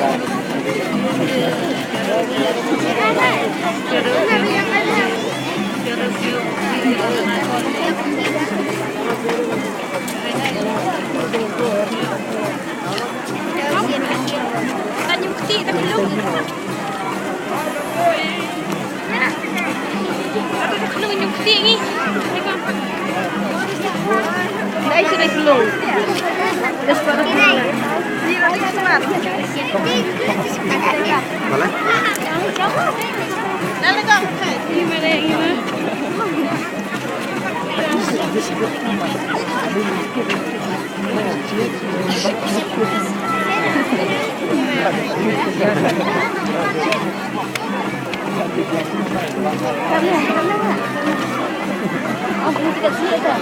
Tanyong keti tapi lu. Aku kena minum keti ni. Dah sudah belum. Dah sudah belum. Di lagi semat. Boleh? Dah lekang. Gimana gimana? Oh, belum tidak siap dah.